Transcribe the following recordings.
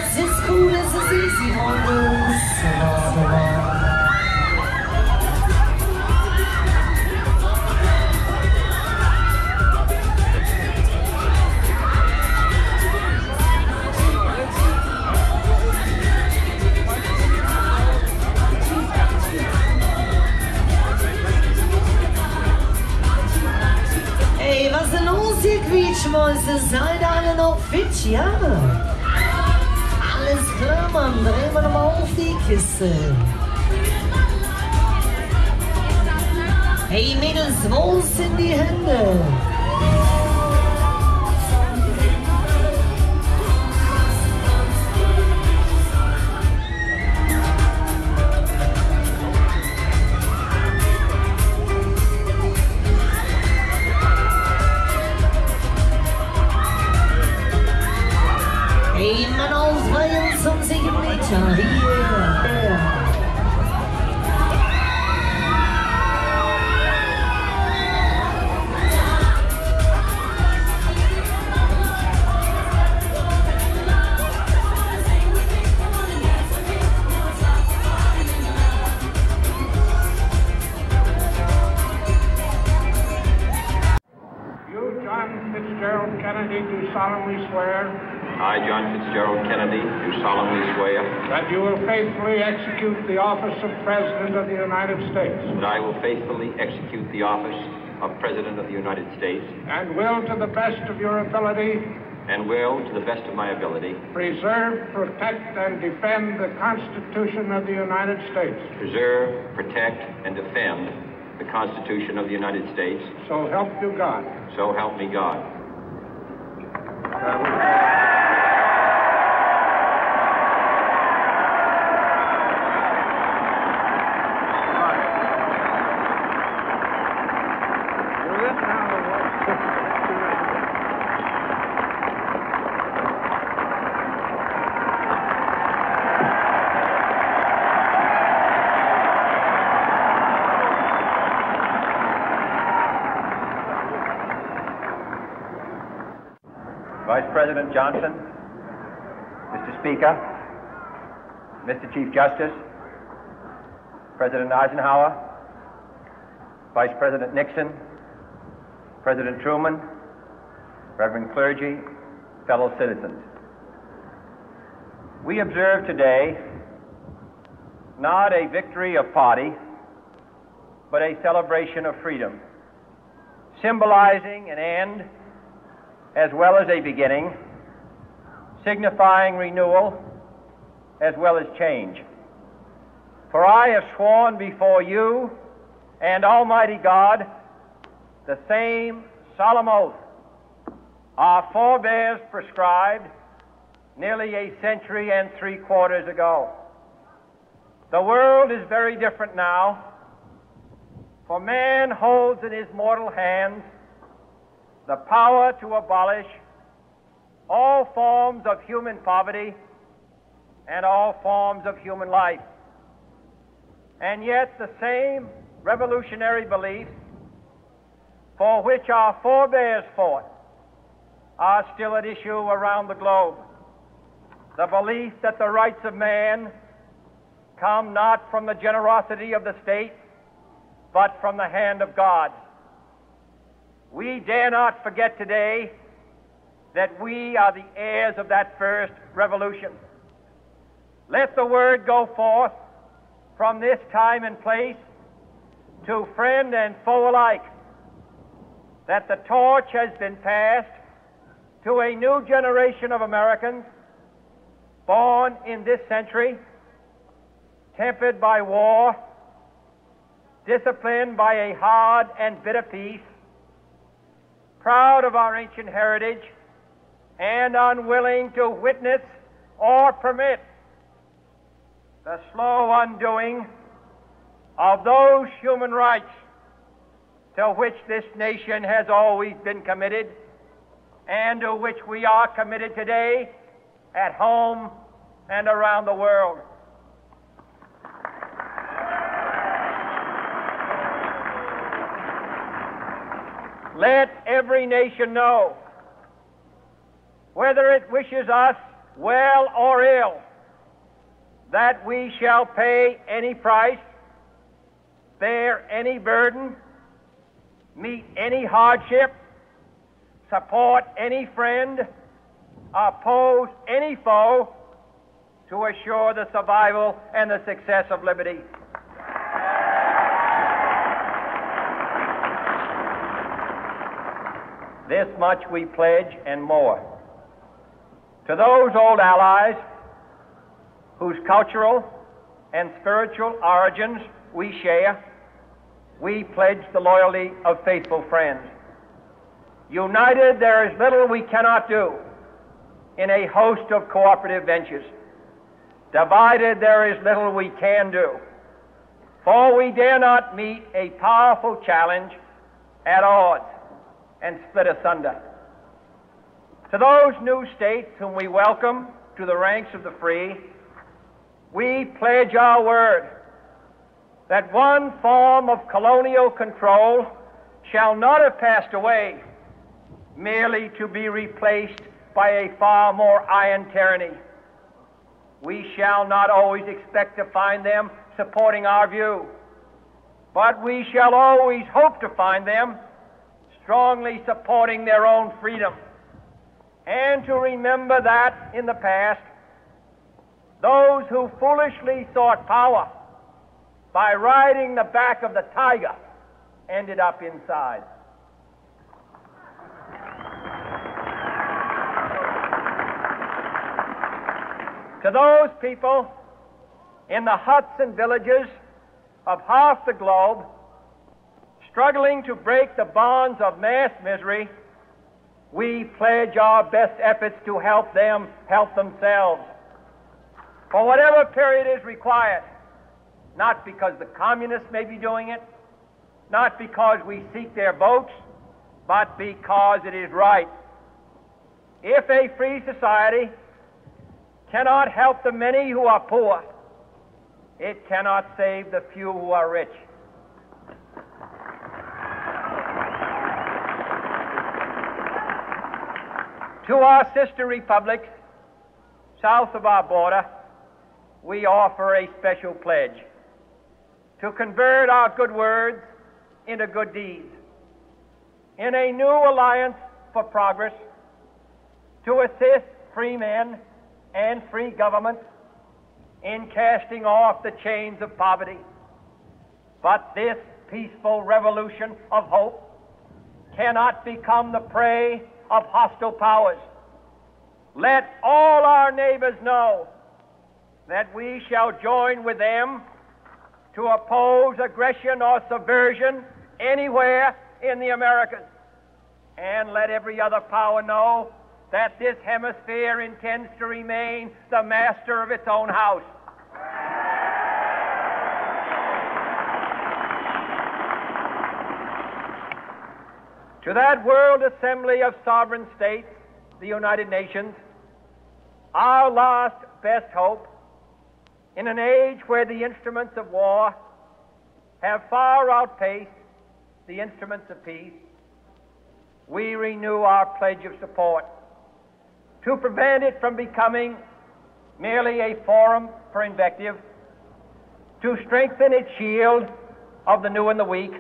es ist gut, es ist easy, Freunde. Ey, was ist denn los, ihr Quietschmäuse? Seid alle noch fit, ja? Alles klar, Mann, drehen wir nochmal auf die Kiste. Hey Mädels, wo sind die Hände? Hey Mann auf 23 Meter, hier. You, John Fitzgerald Kennedy, do solemnly swear I, John Fitzgerald Kennedy, do solemnly swear that you will faithfully execute the office of President of the United States that I will faithfully execute the office of President of the United States and will, to the best of your ability, and will, to the best of my ability, preserve, protect, and defend the Constitution of the United States. preserve, protect, and defend the Constitution of the United States. So help you God. So help me God. Vice President Johnson, Mr. Speaker, Mr. Chief Justice, President Eisenhower, Vice President Nixon, President Truman, Reverend clergy, fellow citizens. We observe today not a victory of party, but a celebration of freedom, symbolizing an end as well as a beginning, signifying renewal as well as change. For I have sworn before you and Almighty God the same solemn oath our forebears prescribed nearly a century and 3/4 ago. The world is very different now, for man holds in his mortal hands the power to abolish all forms of human poverty and all forms of human life. And yet the same revolutionary beliefs for which our forebears fought are still at issue around the globe. The belief that the rights of man come not from the generosity of the state, but from the hand of God. We dare not forget today that we are the heirs of that first revolution. Let the word go forth from this time and place to friend and foe alike that the torch has been passed to a new generation of Americans born in this century, tempered by war, disciplined by a hard and bitter peace, proud of our ancient heritage, and unwilling to witness or permit the slow undoing of those human rights to which this nation has always been committed and to which we are committed today at home and around the world. Let every nation know, whether it wishes us well or ill, that we shall pay any price, bear any burden, meet any hardship, support any friend, oppose any foe, to assure the survival and the success of liberty. This much we pledge and more. To those old allies whose cultural and spiritual origins we share, we pledge the loyalty of faithful friends. United, there is little we cannot do in a host of cooperative ventures. Divided, there is little we can do, for we dare not meet a powerful challenge at odds and split asunder. To those new states whom we welcome to the ranks of the free, we pledge our word that one form of colonial control shall not have passed away merely to be replaced by a far more iron tyranny. We shall not always expect to find them supporting our view, but we shall always hope to find them strongly supporting their own freedom, and to remember that in the past, those who foolishly sought power by riding the back of the tiger ended up inside. To those people in the huts and villages of half the globe struggling to break the bonds of mass misery, we pledge our best efforts to help them help themselves for whatever period is required, not because the communists may be doing it, not because we seek their votes, but because it is right. If a free society cannot help the many who are poor, it cannot save the few who are rich. To our sister republics south of our border, we offer a special pledge to convert our good words into good deeds, in a new alliance for progress, to assist free men and free governments in casting off the chains of poverty. But this peaceful revolution of hope cannot become the prey of hostile powers. Let all our neighbors know that we shall join with them to oppose aggression or subversion anywhere in the Americas. And let every other power know that this hemisphere intends to remain the master of its own house. To that World Assembly of Sovereign States, the United Nations, our last best hope, in an age where the instruments of war have far outpaced the instruments of peace, we renew our pledge of support to prevent it from becoming merely a forum for invective, to strengthen its shield of the new and the weak,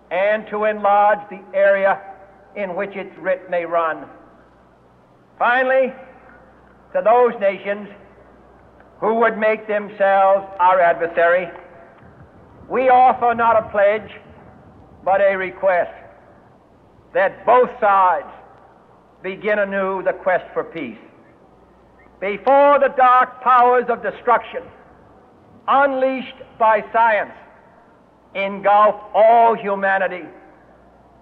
and to enlarge the area in which its writ may run. Finally, to those nations who would make themselves our adversary, we offer not a pledge, but a request that both sides begin anew the quest for peace. Before the dark powers of destruction, unleashed by science, engulf all humanity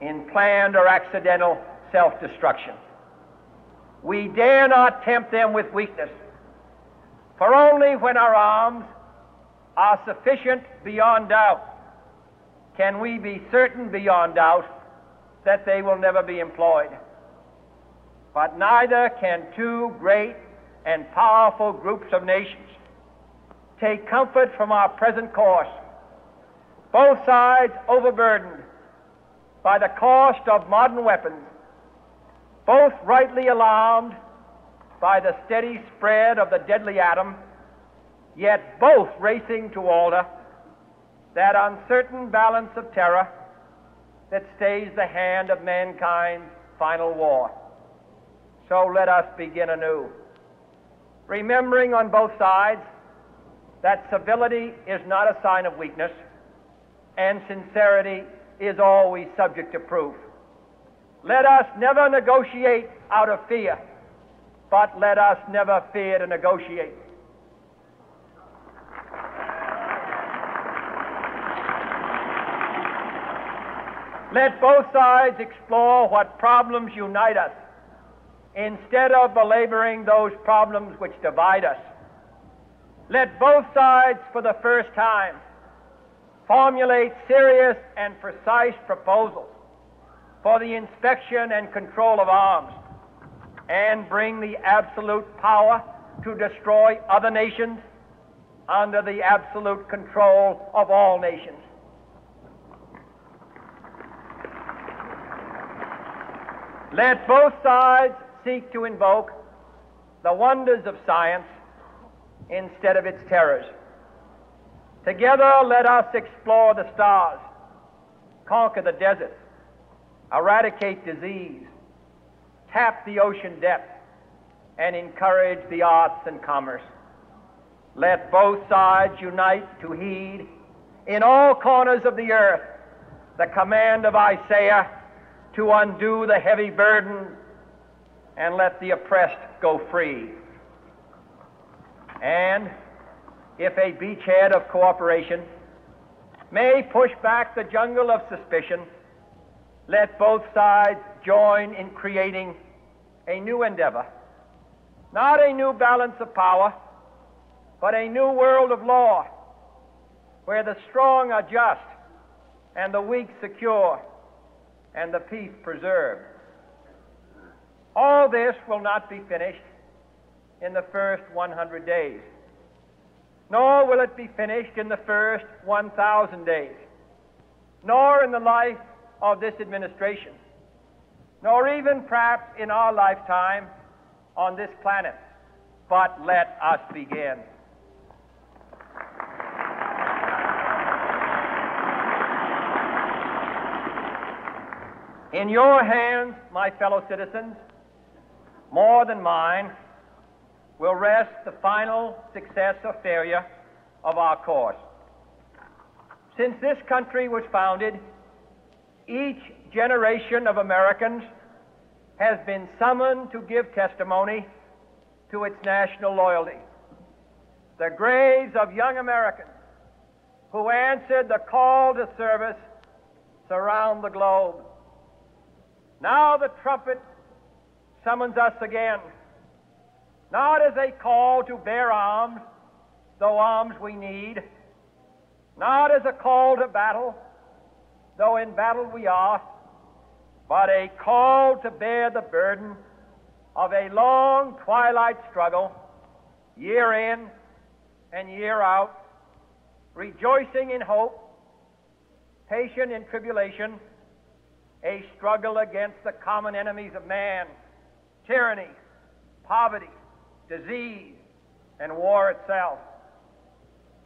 in planned or accidental self-destruction, we dare not tempt them with weakness, for only when our arms are sufficient beyond doubt can we be certain beyond doubt that they will never be employed. But neither can two great and powerful groups of nations take comfort from our present course, both sides overburdened by the cost of modern weapons, both rightly alarmed by the steady spread of the deadly atom, yet both racing to alter that uncertain balance of terror that stays the hand of mankind's final war. So let us begin anew, remembering on both sides that civility is not a sign of weakness, and sincerity is always subject to proof. Let us never negotiate out of fear, but let us never fear to negotiate. Let both sides explore what problems unite us, instead of belaboring those problems which divide us. Let both sides, for the first time, formulate serious and precise proposals for the inspection and control of arms, and bring the absolute power to destroy other nations under the absolute control of all nations. Let both sides seek to invoke the wonders of science instead of its terrors. Together, let us explore the stars, conquer the deserts, eradicate disease, tap the ocean depths, and encourage the arts and commerce. Let both sides unite to heed in all corners of the earth the command of Isaiah to undo the heavy burden and let the oppressed go free. And if a beachhead of cooperation may push back the jungle of suspicion, let both sides join in creating a new endeavor, not a new balance of power, but a new world of law, where the strong are just and the weak secure and the peace preserved. All this will not be finished in the first 100 days, nor will it be finished in the first 1,000 days, nor in the life of this administration, nor even perhaps in our lifetime on this planet. But let us begin. In your hands, my fellow citizens, more than mine, will rest the final success or failure of our course. Since this country was founded, each generation of Americans has been summoned to give testimony to its national loyalty. The graves of young Americans who answered the call to service surround the globe. Now the trumpet summons us again, not as a call to bear arms, though arms we need, not as a call to battle, though in battle we are, but a call to bear the burden of a long twilight struggle, year in and year out, rejoicing in hope, patient in tribulation, a struggle against the common enemies of man, tyranny, poverty, disease, and war itself.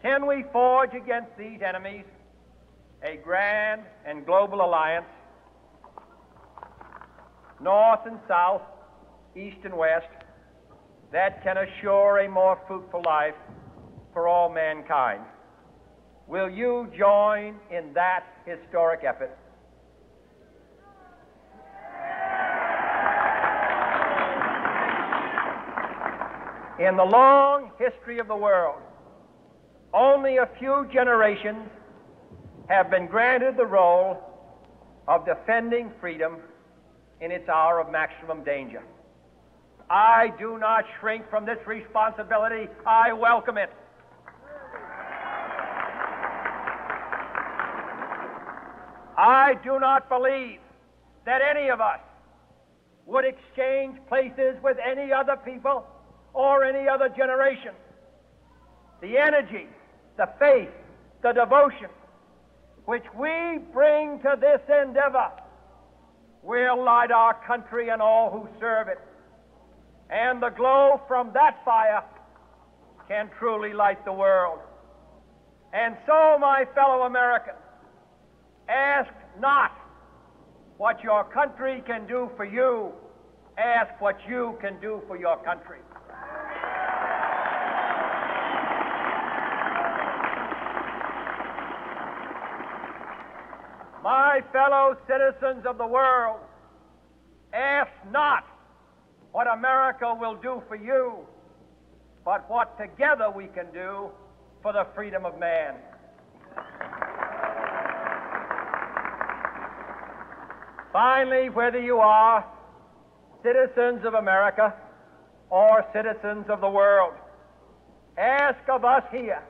Can we forge against these enemies a grand and global alliance, north and south, east and west, that can assure a more fruitful life for all mankind? Will you join in that historic effort? In the long history of the world, only a few generations have been granted the role of defending freedom in its hour of maximum danger. I do not shrink from this responsibility. I welcome it. I do not believe that any of us would exchange places with any other people or any other generation. The energy, the faith, the devotion which we bring to this endeavor will light our country and all who serve it. and the glow from that fire can truly light the world. And so, my fellow Americans, ask not what your country can do for you, ask what you can do for your country. My fellow citizens of the world, ask not what America will do for you, but what together we can do for the freedom of man. Finally, whether you are citizens of America or citizens of the world, ask of us here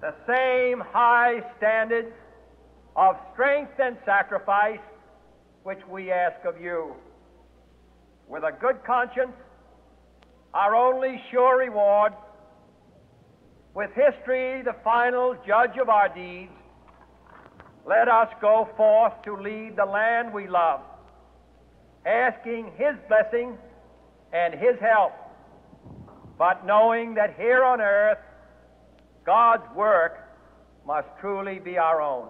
the same high standards of strength and sacrifice which we ask of you. With a good conscience, our only sure reward, with history the final judge of our deeds, let us go forth to lead the land we love, asking His blessing and His help, but knowing that here on earth God's work must truly be our own.